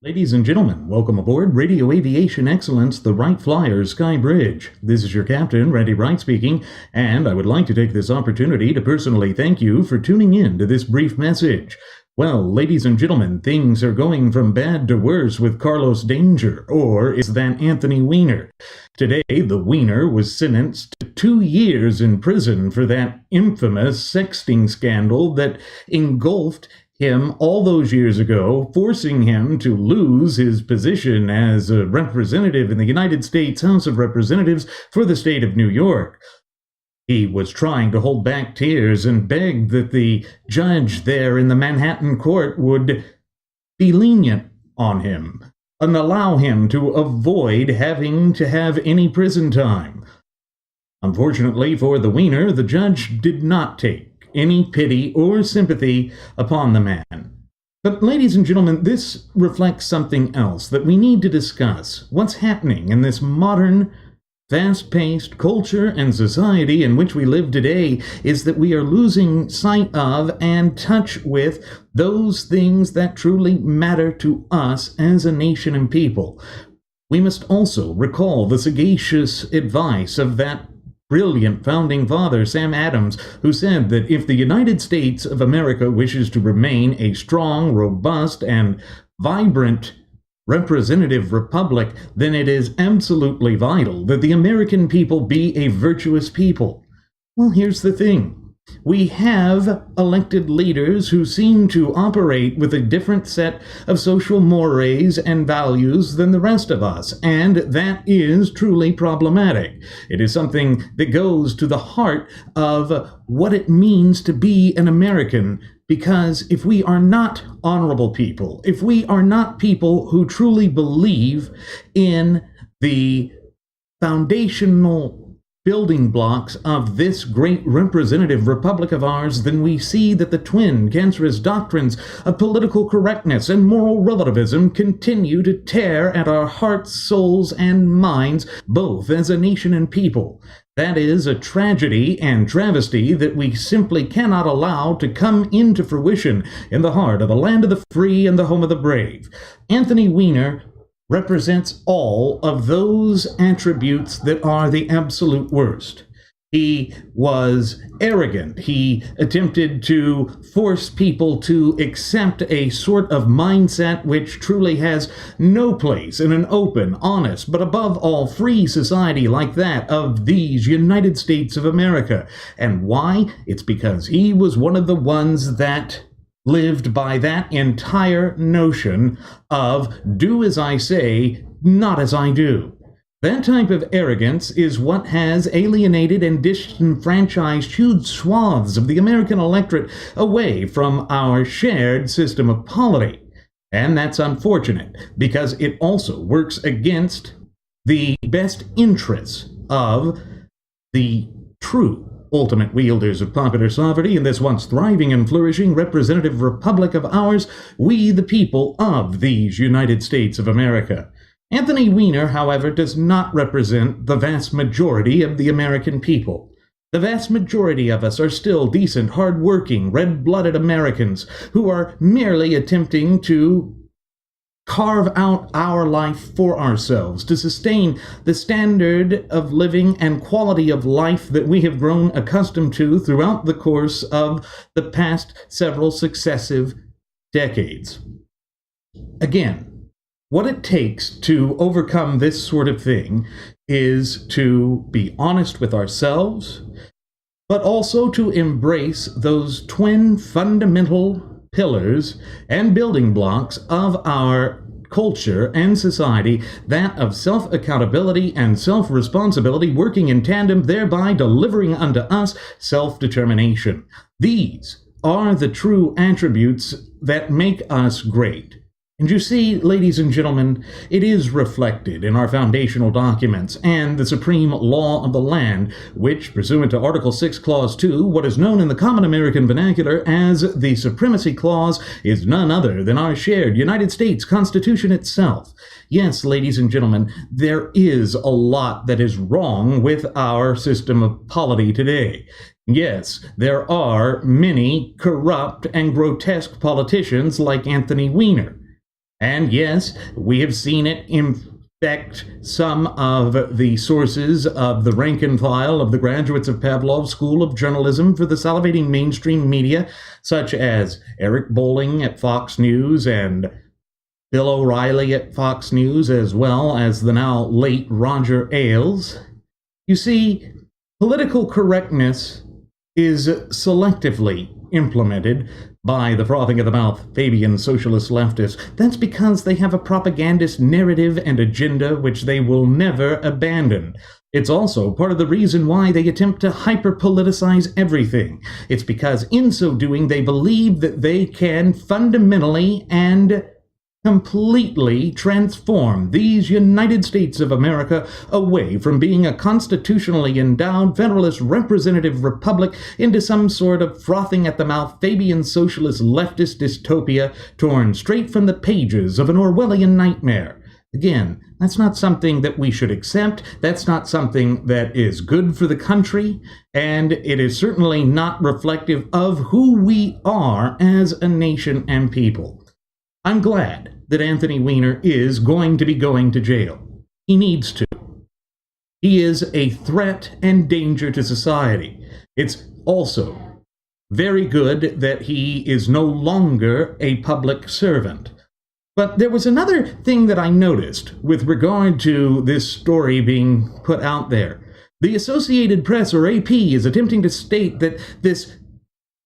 Ladies and gentlemen, welcome aboard Radio Aviation Excellence, the Wright Flyer Sky Bridge. This is your captain, Randy Wright speaking, and I would like to take this opportunity to personally thank you for tuning in to this brief message. Well, ladies and gentlemen, things are going from bad to worse with Carlos Danger, or is that Anthony Weiner? Today, the Weiner was sentenced to 2 years in prison for that infamous sexting scandal that engulfed him all those years ago, forcing him to lose his position as a representative in the United States House of Representatives for the state of New York. He was trying to hold back tears and begged that the judge there in the Manhattan court would be lenient on him and allow him to avoid having to have any prison time. Unfortunately for the Weiner, the judge did not take any pity or sympathy upon the man. But ladies and gentlemen, this reflects something else that we need to discuss. What's happening in this modern, fast-paced culture and society in which we live today is that we are losing sight of and touch with those things that truly matter to us as a nation and people. We must also recall the sagacious advice of that brilliant founding father, Sam Adams, who said that if the United States of America wishes to remain a strong, robust, and vibrant representative republic, then it is absolutely vital that the American people be a virtuous people. Well, here's the thing. We have elected leaders who seem to operate with a different set of social mores and values than the rest of us, and that is truly problematic. It is something that goes to the heart of what it means to be an American, because if we are not honorable people, if we are not people who truly believe in the foundational building blocks of this great representative republic of ours, then we see that the twin cancerous doctrines of political correctness and moral relativism continue to tear at our hearts, souls, and minds, both as a nation and people. That is a tragedy and travesty that we simply cannot allow to come into fruition in the heart of the land of the free and the home of the brave. Anthony Weiner represents all of those attributes that are the absolute worst. He was arrogant. He attempted to force people to accept a sort of mindset which truly has no place in an open, honest, but above all free society like that of these United States of America. And why? It's because he was one of the ones that lived by that entire notion of do as I say, not as I do. That type of arrogance is what has alienated and disenfranchised huge swaths of the American electorate away from our shared system of polity. And that's unfortunate because it also works against the best interests of the true ultimate wielders of popular sovereignty in this once thriving and flourishing representative republic of ours, we the people of these United States of America. Anthony Weiner, however, does not represent the vast majority of the American people. The vast majority of us are still decent, hard-working, red-blooded Americans who are merely attempting to carve out our life for ourselves, to sustain the standard of living and quality of life that we have grown accustomed to throughout the course of the past several successive decades. Again, what it takes to overcome this sort of thing is to be honest with ourselves, but also to embrace those twin fundamental pillars and building blocks of our culture and society, that of self-accountability and self-responsibility working in tandem, thereby delivering unto us self-determination. These are the true attributes that make us great. And you see, ladies and gentlemen, it is reflected in our foundational documents and the supreme law of the land, which, pursuant to Article 6, Clause 2, what is known in the common American vernacular as the Supremacy Clause, is none other than our shared United States Constitution itself. Yes, ladies and gentlemen, there is a lot that is wrong with our system of polity today. Yes, there are many corrupt and grotesque politicians like Anthony Weiner. And yes, we have seen it infect some of the sources of the rank and file of the graduates of Pavlov's School of Journalism for the salivating mainstream media, such as Eric Bolling at Fox News and Bill O'Reilly at Fox News, as well as the now late Roger Ailes. You see, political correctness is selectively implemented by the frothing of the mouth Fabian socialist leftists. That's because they have a propagandist narrative and agenda which they will never abandon. It's also part of the reason why they attempt to hyper-politicize everything. It's because in so doing they believe that they can fundamentally and completely transform these United States of America away from being a constitutionally endowed federalist representative republic into some sort of frothing at the mouth Fabian socialist leftist dystopia torn straight from the pages of an Orwellian nightmare. Again, that's not something that we should accept. That's not something that is good for the country, and it is certainly not reflective of who we are as a nation and people. I'm glad that Anthony Weiner is going to be going to jail. He needs to. He is a threat and danger to society. It's also very good that he is no longer a public servant. But there was another thing that I noticed with regard to this story being put out there. The Associated Press, or AP, is attempting to state that this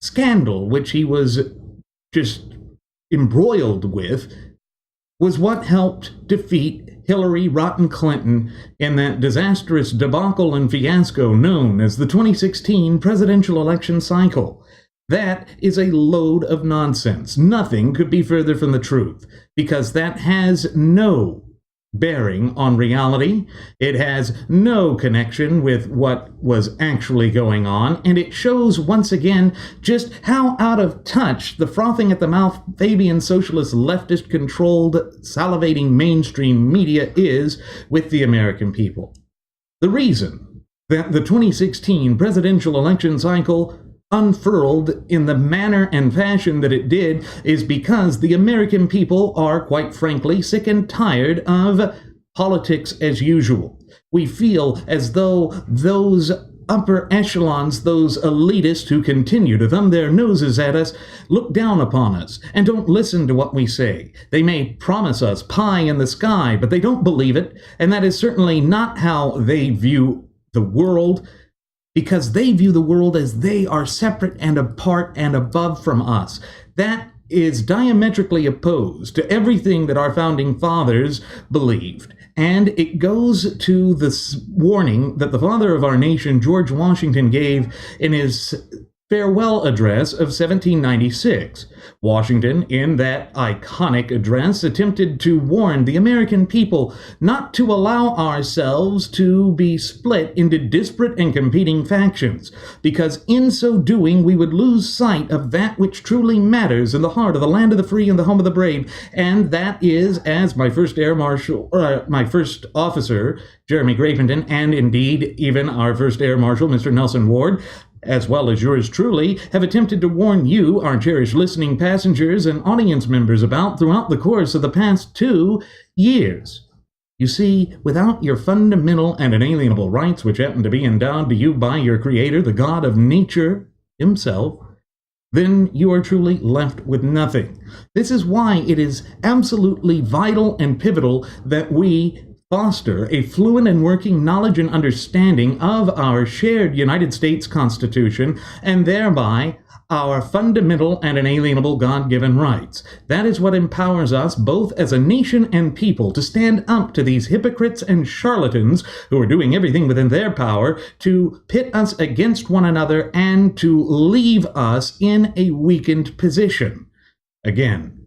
scandal, which he was just embroiled with, was what helped defeat Hillary Rotten Clinton in that disastrous debacle and fiasco known as the 2016 presidential election cycle. That is a load of nonsense. Nothing could be further from the truth, because that has no bearing on reality. It has no connection with what was actually going on, and it shows once again just how out of touch the frothing at the mouth Fabian socialist leftist controlled salivating mainstream media is with the American people. The reason that the 2016 presidential election cycle unfurled in the manner and fashion that it did is because the American people are, quite frankly, sick and tired of politics as usual. We feel as though those upper echelons, those elitists who continue to thumb their noses at us, look down upon us and don't listen to what we say. They may promise us pie in the sky, but they don't believe it, and that is certainly not how they view the world, because they view the world as they are separate and apart and above from us. That is diametrically opposed to everything that our founding fathers believed. And it goes to the warning that the father of our nation, George Washington, gave in his farewell address of 1796. Washington, in that iconic address, attempted to warn the American people not to allow ourselves to be split into disparate and competing factions, because in so doing we would lose sight of that which truly matters in the heart of the land of the free and the home of the brave, and that is, as my first my first officer, Jeremy Graventon, and indeed even our first Air Marshal, Mr. Nelson Ward, as well as yours truly, have attempted to warn you, our cherished listening passengers and audience members, about throughout the course of the past 2 years. You see, without your fundamental and inalienable rights, which happen to be endowed to you by your Creator, the God of nature himself, then you are truly left with nothing. This is why it is absolutely vital and pivotal that we foster a fluent and working knowledge and understanding of our shared United States Constitution, and thereby our fundamental and inalienable God-given rights. That is what empowers us both as a nation and people to stand up to these hypocrites and charlatans who are doing everything within their power to pit us against one another and to leave us in a weakened position. Again,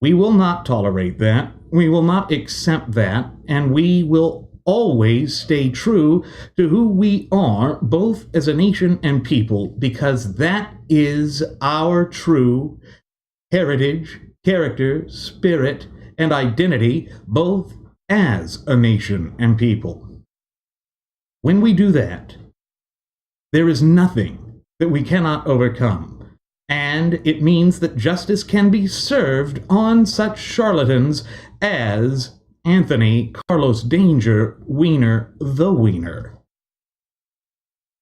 we will not tolerate that. We will not accept that, and we will always stay true to who we are, both as a nation and people, because that is our true heritage, character, spirit, and identity, both as a nation and people. When we do that, there is nothing that we cannot overcome. And it means that justice can be served on such charlatans as Anthony Carlos Danger Weiner the Wiener.